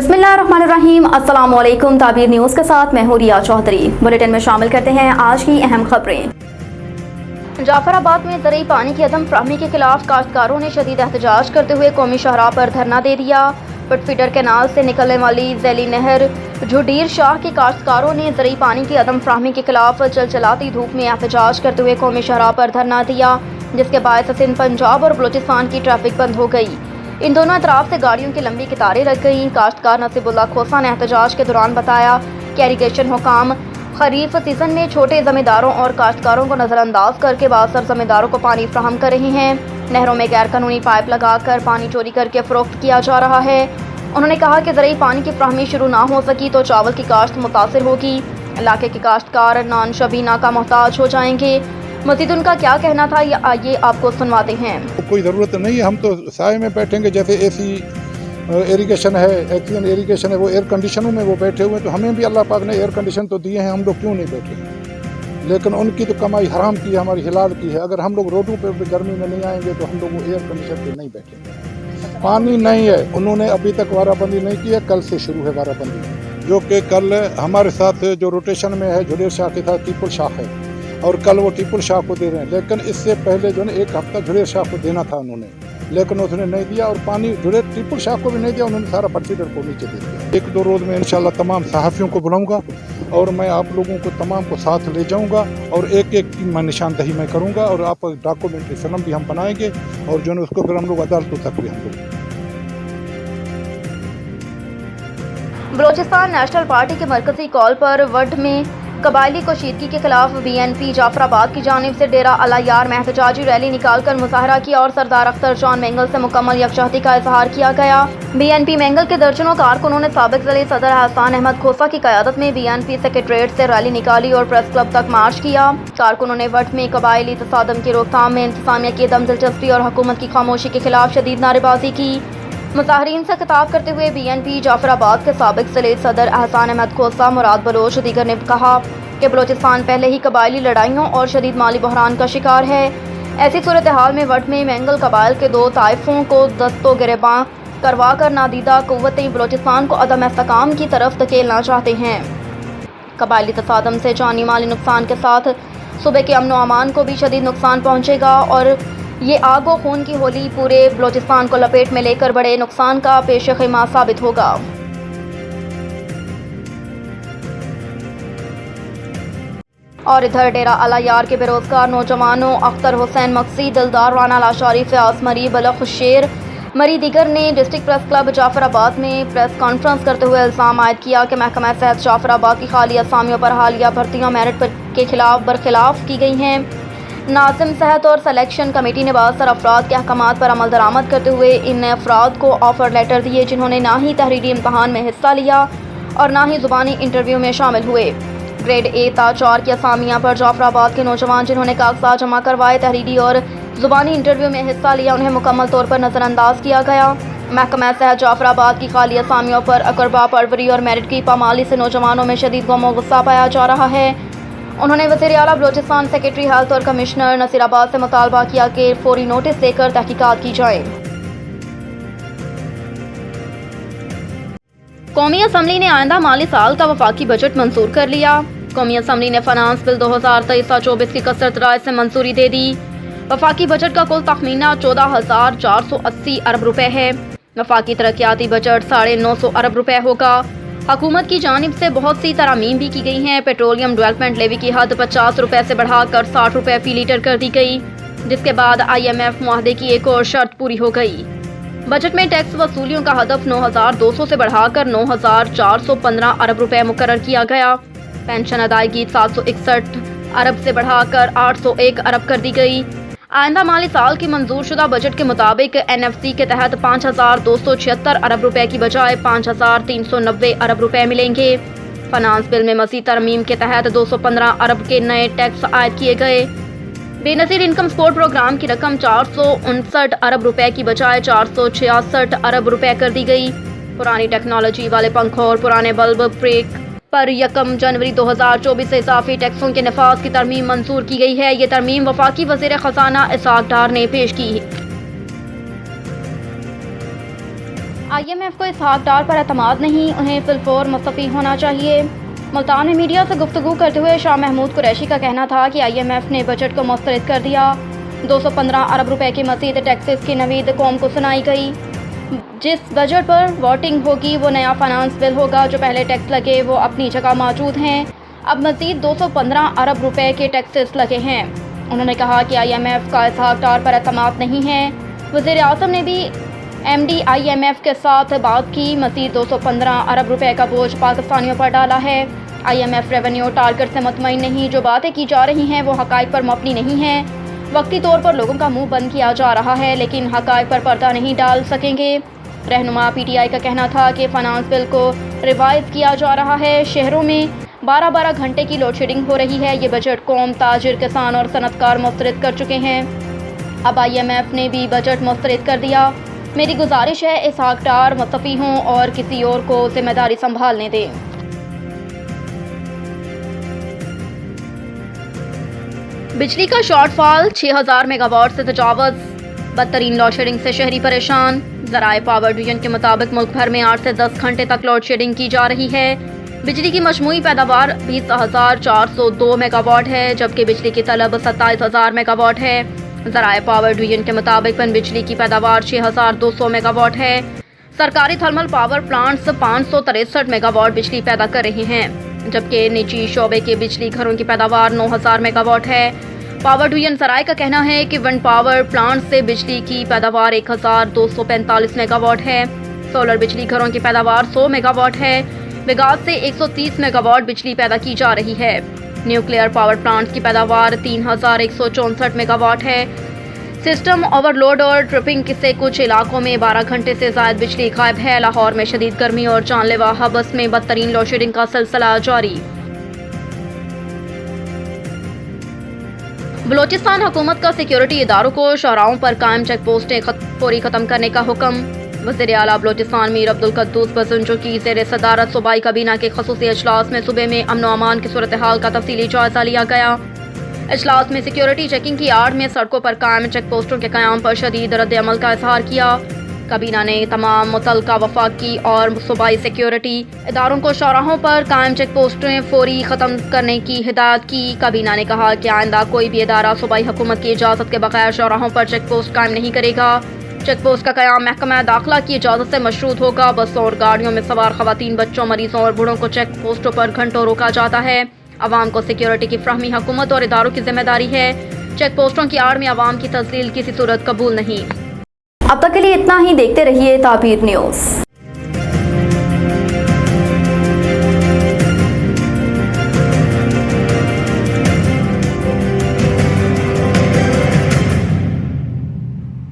बिस्मिल्लाहिर्रहमानिर्रहीम। अस्सलाम वालेकुम। ताबीर न्यूज़ के साथ मैं हूं रिया चौधरी। बुलेटिन में शामिल करते हैं आज की अहम खबरें। जाफराबाद में ज़रूरी पानी की अदम फ़राहमी के खिलाफ काश्तकारों ने शदीद एहतजाज करते हुए कौमी शाहराह पर धरना दे दिया। पटफीडर कैनाल से निकलने वाली झैली नहर झुडीर शाह के काश्तकारों ने ज़रूरी पानी की अदम फ़राहमी के खिलाफ चलचलाती धूप में एहतजाज करते हुए कौमी शाहराह पर धरना दिया, जिसके बायस सिंध, पंजाब और बलूचिस्तान की ट्रैफिक बंद हो गई। इन दोनों अतराफ से गाड़ियों की लंबी कतारें लग गईं। काश्तकार नसीबुल्लाह खोसा ने एहतजाज के दौरान बताया कि इरिगेशन हुकाम खरीफ सीजन में छोटे ज़मींदारों और काश्तकारों को नज़रअंदाज करके बासर ज़मींदारों को पानी फराहम कर रही हैं। नहरों में गैर कानूनी पाइप लगाकर पानी चोरी करके फ़रोख्त किया जा रहा है। उन्होंने कहा कि ज़रूरी पानी की फराहमी शुरू ना हो सकी तो चावल की काश्त मुतासिर होगी। इलाके के काश्तकार नान शबीना का मोहताज हो जाएंगे। मज़ीद उनका क्या कहना था, ये आइए आपको सुनवाते हैं। कोई ज़रूरत नहीं है, हम तो साए में बैठेंगे। जैसे एसी इरिगेशन है, एक्सियन इरिगेशन है, वो एयर कंडीशनों में वो बैठे हुए हैं, तो हमें भी अल्लाह पाक ने एयर कंडीशन तो दिए हैं, हम लोग क्यों नहीं बैठे। लेकिन उनकी तो कमाई हराम की है, हमारी हिलाल की है। अगर हम लोग रोडों पर गर्मी में नहीं आएंगे तो हम लोग वो एयर कंडीशन पर नहीं बैठेंगे। पानी नहीं है, उन्होंने अभी तक वाराबंदी नहीं की है, कल से शुरू है वाराबंदी, जो कि कल हमारे साथ जो रोटेशन में है झुडेर शाह के साथ टीपुल शाह है, और कल वो टीपुल शाह को दे रहे हैं। लेकिन इससे पहले जो है एक हफ्ता झुडेर शाह को देना था उन्होंने, लेकिन उसने नहीं दिया, और पानी टीपुल शाह को भी नहीं दिया, उन्होंने सारा पटफीडर को नीचे दे दिया। एक दो रोज में इंशाल्लाह तमाम सहाफ़ियों को बुलाऊंगा और मैं आप लोगों को तमाम को साथ ले जाऊंगा और एक एक की मैं निशानदही मैं करूंगा, और आप डॉक्यूमेंट्री फिल्म भी हम बनाएंगे और जो है उसको फिर हम लोग अदालतों तक भी हम लोग। बलूचिस्तान नेशनल पार्टी के मरकजी कॉल पर वड में कबायली कशीदगी के खिलाफ BNP जाफराबाद की जानिब से डेरा अलायार में एहतजाजी रैली निकालकर मुजाहरा किया और सरदार अख्तर जॉन मेंगल से मुकम्मल यकजहती का इजहार किया गया। BNP मेंगल के दर्जनों कारकुनों ने साबिक ज़िले सदर एहसान अहमद खोसा की क़यादत में BNP सेक्रेटरीट से रैली निकाली और प्रेस क्लब तक मार्च किया। कारकुनों ने वट में कबायली तसादम की रोकथाम में इंतजामिया की दम दिलचस्पी और हुकूमत की खामोशी के खिलाफ शदीद नारेबाजी की। मुजाहरीन से खिताब करते हुए BNP जाफराबाद के साबिक ज़िले सदर एहसान अहमद खोसा, मुराद बलोच दीगर ने कहा कि बलूचिस्तान पहले ही कबायली लड़ाइयों और शदीद माली बहरान का शिकार है। ऐसी सूरत हाल में वट में मेंगल कबाइल के दो ताइफों को दस्तो गिरबां करवा कर नादीदा कुव्वतें बलूचिस्तान को अदम इस्तेहकाम की तरफ धकेलना चाहते हैं। कबायली तसादम से जानी माली नुकसान के साथ सूबे के अमन व अमान को भी शदीद नुकसान पहुँचेगा और ये आग व खून की होली पूरे बलूचिस्तान को लपेट में लेकर बड़े नुकसान का पेश ख़िमा साबित होगा। और इधर डेरा अलायार के बेरोजगार नौजवानों अख्तर हुसैन मक्सी, दिलदार राना लाशारी, फयाज मरी, बलख शेर मरी दीगर ने डिस्ट्रिक्ट प्रेस क्लब जाफराबाद में प्रेस कॉन्फ्रेंस करते हुए इल्ज़ाम आयद किया कि महकमा सेहत जाफराबाद की खाली असामियों पर हालिया भर्तियाँ मेरिट के खिलाफ बरखिलाफ की गई हैं। नाज़िम सेहत और सलेक्शन कमेटी ने बाज़र अफराद के अहकामात पर अमल दरामद करते हुए इन अफराद को ऑफ़र लेटर दिए जिन्होंने ना ही तहरीरी इम्तहान में हिस्सा लिया और ना ही ज़ुबानी इंटरव्यू में शामिल हुए। ग्रेड A ता 4 की असामियाँ पर जाफराबाद के नौजवान जिन्होंने कागजात जमा करवाए, तहरीरी और ज़ुबानी इंटरव्यू में हिस्सा लिया, उन्हें मुकम्मल तौर पर नज़रअंदाज किया गया। महकमा सेहत जाफराबाद की खाली असामियों पर अकरबा परवरी और मेरिट की पामाली से नौजवानों में शदीद गम व गुस्सा पाया जा रहा है। उन्होंने वज़ीर आला बलूचिस्तान, सेक्रेटरी हेल्थ और कमिश्नर नसीराबाद से मुतालबा किया कि फौरी नोटिस देकर तहकीकात की जाए। कौमी असम्बली ने आइंदा माली साल का वफाकी बजट मंजूर कर लिया। कौमी असम्बली ने फाइनेंस बिल 2023-24 की कसरत राय से मंजूरी दे दी। वफाकी बजट का कुल तखमीना 14,480 अरब रुपए है। वफाकी तरक्याती बजट 950 अरब रुपए होगा। हुकूमत की जानिब से बहुत सी तरामीम भी की गई हैं। पेट्रोलियम डेवलपमेंट लेवी की हद 50 रुपए से बढ़ाकर 60 रुपए फी लीटर कर दी गई, जिसके बाद IMF मुआहदे की एक और शर्त पूरी हो गई। बजट में टैक्स वसूलियों का हदफ 9,200 से बढ़ाकर 9,415 अरब रुपए मुकर्रर किया गया। पेंशन अदायगी 761 अरब से बढ़ाकर 801 अरब कर दी गई। आइंदा माली साल की मंजूर शुदा बजट के मुताबिक NFC के तहत 5,276 अरब रुपए की बजाय 5,390 अरब रुपए मिलेंगे। फाइनेंस बिल में मज़ीद तरमीम के तहत 215 अरब के नए टैक्स आयद किए गए। बेनज़ीर इनकम सपोर्ट प्रोग्राम की रकम 459 अरब रुपए की बजाय 466 अरब रुपए कर दी गई। पुरानी टेक्नोलॉजी वाले पंखों और पुराने बल्ब ब्रेक पर 1 जनवरी 2024 से इजाफी टैक्सों के नफाज की तरमीम मंजूर की गई है। ये तरमीम वफाकी वज़ीर ख़ज़ाना इसाक डार ने पेश की। IMF کو اسحاق ڈار پر اعتماد نہیں, انہیں فی الفور مستعفی ہونا چاہیے. ملتان میں میڈیا سے گفتگو کرتے ہوئے شاہ محمود قریشی کا کہنا تھا کہ IMF نے بجٹ کو مسترد کر دیا. 215 ارب روپے کی مزید ٹیکسز کی نوید قوم کو سنائی گئی. جس بجٹ پر ووٹنگ ہوگی وہ نیا فائنانس بل ہوگا. جو پہلے ٹیکس لگے وہ اپنی جگہ موجود ہیں, اب مزید 215 ارب روپے کے ٹیکسز لگے ہیں. انہوں نے کہا کہ IMF کا اسحاق ڈار پر اعتماد نہیں ہے. وزیر اعظم نے بھی MD IMF کے ساتھ بات کی. مزید 215 ارب روپے کا بوجھ پاکستانیوں پر ڈالا ہے. IMF ریونیو ٹارگٹ سے مطمئن نہیں. جو باتیں کی جا رہی ہیں وہ حقائق پر مبنی نہیں ہیں. وقتی طور پر لوگوں کا منہ بند کیا جا رہا ہے لیکن حقائق پر پردہ نہیں ڈال سکیں گے. رہنما PTI کا کہنا تھا کہ فائنانس بل کو ریوائز کیا جا رہا ہے. شہروں میں 12 گھنٹے کی لوڈ شیڈنگ ہو رہی ہے. یہ بجٹ قوم, تاجر, کسان اور صنعت کار مسترد کر چکے ہیں. اب IMF نے بھی بجٹ مسترد کر دیا. میری گزارش ہے اسحاق ڈار مستعفی ہوں اور کسی اور کو ذمہ داری سنبھالنے دیں. بجلی کا شارٹ فال 6000 میگا واٹ سے تجاوز. بدترین لوڈ شیڈنگ سے شہری پریشان. ذرائع پاور ڈویژن کے مطابق ملک بھر میں 8 سے 10 گھنٹے تک لوڈ شیڈنگ کی جا رہی ہے. بجلی کی مجموعی پیداوار 20,402 میگا واٹ ہے جبکہ بجلی کی طلب 27,000 میگا واٹ ہے. ذرائع پاور ڈویژن کے مطابق پن بجلی کی پیداوار 6,200 میگا واٹ ہے. سرکاری thermal power plants 563 mega what بجلی پیدا کر رہے ہیں جبکہ نجی شعبے کے بجلی گھروں کی پیداوار 9,000 میگا واٹ ہے. پاور ڈویژن ذرائع کا کہنا ہے کہ ونڈ پاور پلانٹ سے بجلی کی پیداوار 1,245 میگا واٹ ہے. سولر بجلی گھروں کی پیداوار 100 میگا واٹ ہے. بگاس سے 130 میگا واٹ بجلی پیدا کی جا رہی ہے. نیوکلیئر پاور پلانٹس کی پیداوار 3,164 میگا واٹ ہے. سسٹم اوور لوڈ اور ٹرپنگ سے کچھ علاقوں میں 12 گھنٹے سے زائد بجلی غائب ہے. لاہور میں شدید گرمی اور جان لیوا حبس میں بدترین لوڈ شیڈنگ کا سلسلہ جاری. بلوچستان حکومت کا سیکیورٹی اداروں کو شاہراہوں پر قائم چیک پوسٹیں فوری ختم کرنے کا حکم. وزیر اعلیٰ بلوچستان میر عبدالقدوس بزنجو کی زیر صدارت صوبائی کابینہ کے خصوصی اجلاس میں صوبے میں امن و امان کی صورتحال کا تفصیلی جائزہ لیا گیا. اجلاس میں سیکیورٹی چیکنگ کی آڑ میں سڑکوں پر قائم چیک پوسٹوں کے قیام پر شدید رد عمل کا اظہار کیا. کابینہ نے تمام متعلقہ وفاقی اور صوبائی سیکیورٹی اداروں کو شاہراہوں پر قائم چیک پوسٹیں فوری ختم کرنے کی ہدایت کی. کابینہ نے کہا کہ آئندہ کوئی بھی ادارہ صوبائی حکومت کی اجازت کے بغیر شاہراہوں پر چیک پوسٹ قائم نہیں کرے گا. چیک پوسٹ کا قیام محکمہ داخلہ کی اجازت سے مشروط ہوگا. بسوں اور گاڑیوں میں سوار خواتین, بچوں, مریضوں اور بوڑھوں کو چیک پوسٹوں پر گھنٹوں روکا جاتا ہے. عوام کو سیکیورٹی کی فراہمی حکومت اور اداروں کی ذمہ داری ہے. چیک پوسٹوں کی آڑ میں عوام کی تذلیل کسی صورت قبول نہیں. اب تک کے لیے اتنا ہی. دیکھتے رہیے تعبیر نیوز.